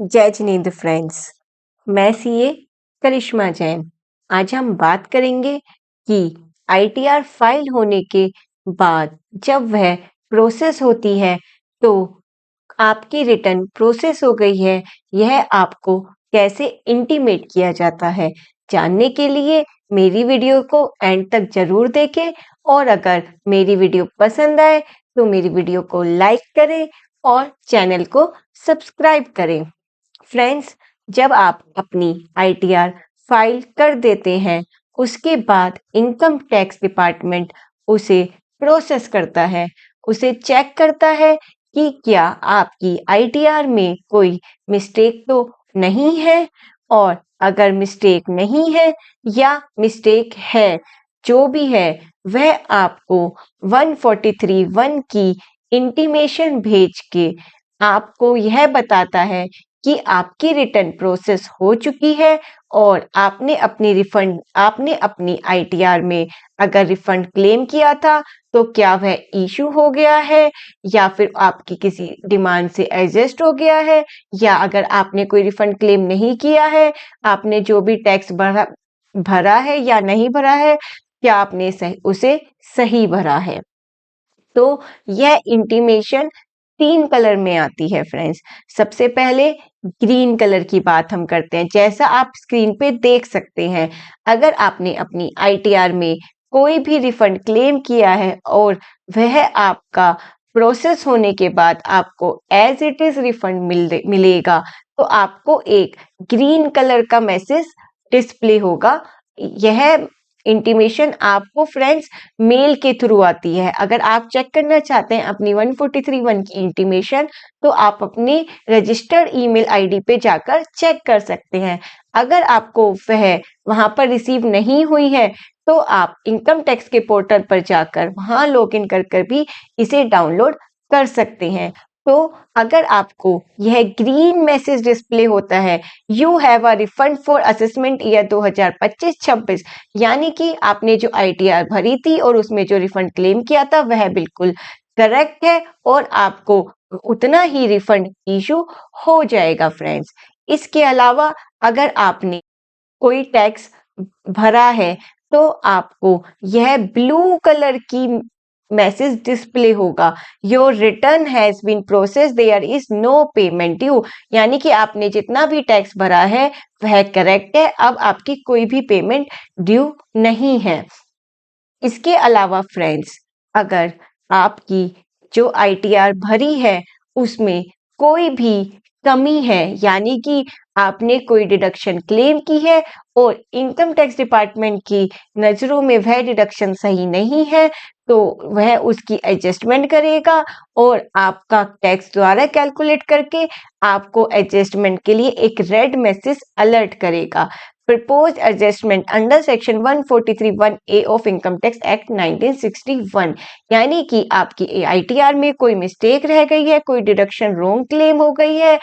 जय जिनेंद्र फ्रेंड्स। मैं सीए करिश्मा जैन। आज हम बात करेंगे कि आईटीआर फाइल होने के बाद जब वह प्रोसेस होती है तो आपकी रिटर्न प्रोसेस हो गई है, यह आपको कैसे इंटीमेट किया जाता है। जानने के लिए मेरी वीडियो को एंड तक जरूर देखें और अगर मेरी वीडियो पसंद आए तो मेरी वीडियो को लाइक करें और चैनल को सब्सक्राइब करें। फ्रेंड्स, जब आप अपनी आईटीआर फाइल कर देते हैं, उसके बाद इनकम टैक्स डिपार्टमेंट उसे प्रोसेस करता है, उसे चेक करता है कि क्या आपकी आईटीआर में कोई मिस्टेक तो नहीं है, और अगर मिस्टेक नहीं है या मिस्टेक है, जो भी है वह आपको 143(1) की इंटीमेशन भेज के आपको यह बताता है कि आपकी रिटर्न प्रोसेस हो चुकी है और आपने अपनी आईटीआर में अगर रिफंड क्लेम किया था तो क्या वह इशू हो गया है या फिर आपकी किसी डिमांड से एडजस्ट हो गया है, या अगर आपने कोई रिफंड क्लेम नहीं किया है, आपने जो भी टैक्स भरा भरा है या नहीं भरा है, क्या आपने उसे सही भरा है। तो यह इंटीमेशन 3 कलर में आती है फ्रेंड्स। सबसे पहले ग्रीन कलर की बात हम करते हैं। जैसा आप स्क्रीन पे देख सकते हैं, अगर आपने अपनी आईटीआर में कोई भी रिफंड क्लेम किया है और वह आपका प्रोसेस होने के बाद आपको एज इट इज रिफंड मिलेगा, तो आपको एक ग्रीन कलर का मैसेज डिस्प्ले होगा। यह इंटीमेशन आपको फ्रेंड्स मेल के थ्रू आती है। अगर आप चेक करना चाहते हैं अपनी 143(1) की इंटीमेशन, तो आप अपनी रजिस्टर्ड ईमेल आईडी पे जाकर चेक कर सकते हैं। अगर आपको वह वहां पर रिसीव नहीं हुई है तो आप इनकम टैक्स के पोर्टल पर जाकर वहां लॉगिन कर भी इसे डाउनलोड कर सकते हैं। तो अगर आपको यह ग्रीन मैसेज डिस्प्ले होता है, you have a refund for assessment year 2025-26, यानी कि आपने जो आईटीआर भरी थी और उसमें जो रिफंड क्लेम किया था वह बिल्कुल करेक्ट है और आपको उतना ही रिफंड इशू हो जाएगा फ्रेंड्स। इसके अलावा अगर आपने कोई टैक्स भरा है तो आपको यह ब्लू कलर की मैसेज डिस्प्ले होगा, your return has been process, there is no payment due, यानी कि आपने जितना भी टैक्स भरा है वह करेक्ट है, अब आपकी कोई भी पेमेंट ड्यू नहीं है। इसके अलावा फ्रेंड्स, अगर आपकी जो आईटीआर भरी है उसमें कोई भी कमी है, यानी कि आपने कोई डिडक्शन क्लेम की है और इनकम टैक्स डिपार्टमेंट की नज़रों में वह डिडक्शन सही नहीं है, तो वह उसकी एडजस्टमेंट करेगा और आपका टैक्स द्वारा कैलकुलेट करके आपको एडजस्टमेंट के लिए एक रेड मैसेज अलर्ट करेगा, proposed adjustment under section 143(1)(a of income tax act 1961, यानी कि आपकी आईटीआर में कोई मिस्टेक रह गई है, कोई डिडक्शन रॉन्ग क्लेम हो गई है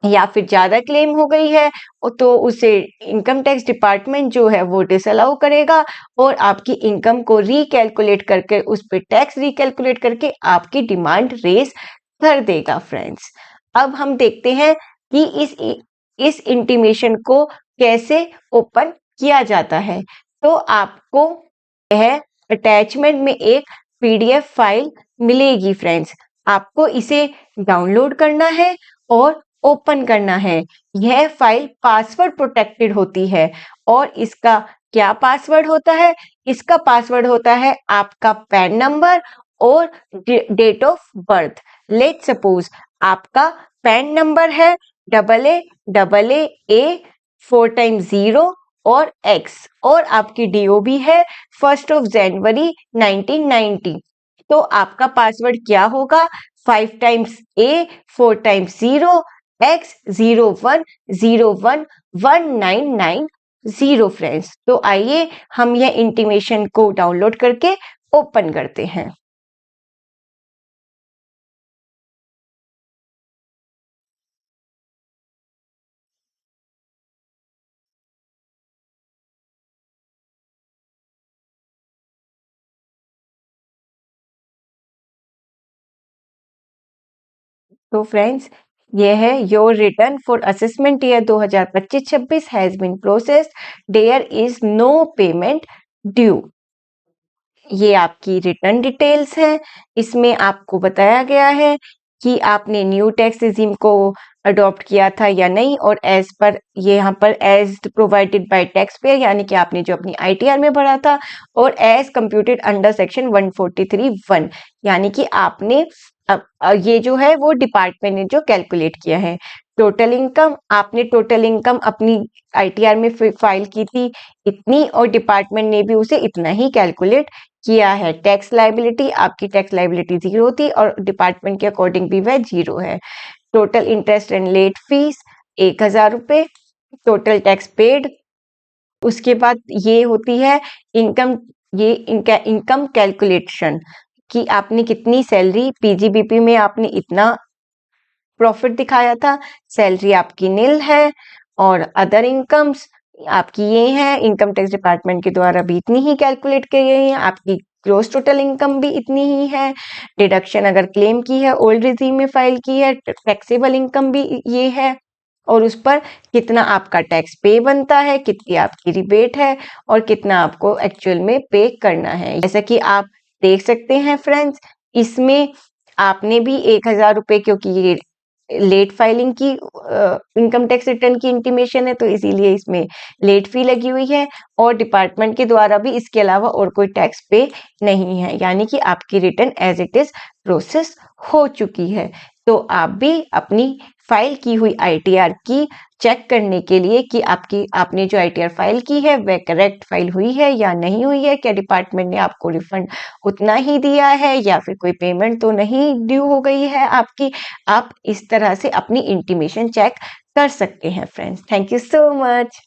या फिर ज्यादा क्लेम हो गई है, तो उसे इनकम टैक्स डिपार्टमेंट जो है वो डिसअलाउ करेगा और आपकी इनकम को रिकैलकुलेट करके उस पर टैक्स रिकैलकुलेट करके आपकी डिमांड रेस कर देगा फ्रेंड्स। अब हम देखते हैं कि इस इंटीमेशन को कैसे ओपन किया जाता है। तो आपको यह अटैचमेंट में एक पीडीएफ फाइल मिलेगी फ्रेंड्स। आपको इसे डाउनलोड करना है और ओपन करना है। यह फाइल पासवर्ड प्रोटेक्टेड होती है और इसका क्या पासवर्ड होता है? इसका पासवर्ड होता है आपका पैन नंबर और date of birth. Let suppose आपका पैन नंबर है AA AA 4 टाइम्स 0 और X, और आपकी डीओबी है 1 जनवरी 1990। तो आपका पासवर्ड क्या होगा? 5 times A 4 times 0 X 01011990 friends. तो आइए हम यह इंटीमेशन को डाउनलोड करके ओपन करते हैं। तो फ्रेंड्स, ये है your return for assessment year 2025-26 has been processed, there is no payment due. ये आपकी रिटर्न डिटेल्स है। इसमें आपको बताया गया है कि आपने न्यू टैक्स रेजिम को अडॉप्ट किया था या नहीं, और एज पर ये यहाँ पर as provided by tax payer, यानी कि आपने जो अपनी आईटीआर में भरा था, और एज कंप्यूटेड अंडर सेक्शन 143(1), यानी कि आपने ये जो है वो डिपार्टमेंट ने जो कैलकुलेट किया है। टोटल इनकम, आपने टोटल इनकम अपनी आईटीआर में फाइल की थी इतनी, और डिपार्टमेंट ने भी उसे इतना ही कैलकुलेट किया है। टैक्स लाइबिलिटी, आपकी टैक्स लाइबिलिटी 0 थी और डिपार्टमेंट के अकॉर्डिंग भी वह 0 है। Total interest and let fees 1000 रुपए, टोटल टैक्स पेड। उसके बाद ये होती है इनकम, ये इनकम कैलकुलेशन, कि आपने कितनी सैलरी, पीजीबीपी में आपने इतना प्रॉफिट दिखाया था, सैलरी आपकी नील है, और अदर इनकम्स आपकी ये है, इनकम टैक्स डिपार्टमेंट के द्वारा भी इतनी ही कैलकुलेट की गई है। आपकी ग्रॉस टोटल इनकम भी इतनी ही है। डिडक्शन अगर क्लेम की है, ओल्ड रिजीम में फाइल की है, टैक्सेबल इनकम भी ये है, और उस पर कितना आपका टैक्स पे बनता है, कितनी आपकी रिबेट है, और कितना आपको एक्चुअल में पे करना है। जैसा कि आप देख सकते हैं फ्रेंड्स, इसमें आपने भी 1000 रुपए, क्योंकि ये लेट फाइलिंग की इनकम टैक्स रिटर्न की इंटीमेशन है, तो इसीलिए इसमें लेट फी लगी हुई है, और डिपार्टमेंट के द्वारा भी इसके अलावा और कोई टैक्स पे नहीं है, यानी कि आपकी return as it is process हो चुकी है। तो आप भी अपनी फाइल की हुई आईटीआर की चेक करने के लिए कि आपने जो आईटीआर फाइल की है वह करेक्ट फाइल हुई है या नहीं हुई है, क्या डिपार्टमेंट ने आपको रिफंड उतना ही दिया है, या फिर कोई पेमेंट तो नहीं ड्यू हो गई है आपकी, आप इस तरह से अपनी इंटीमेशन चेक कर सकते हैं friends. Thank you so much.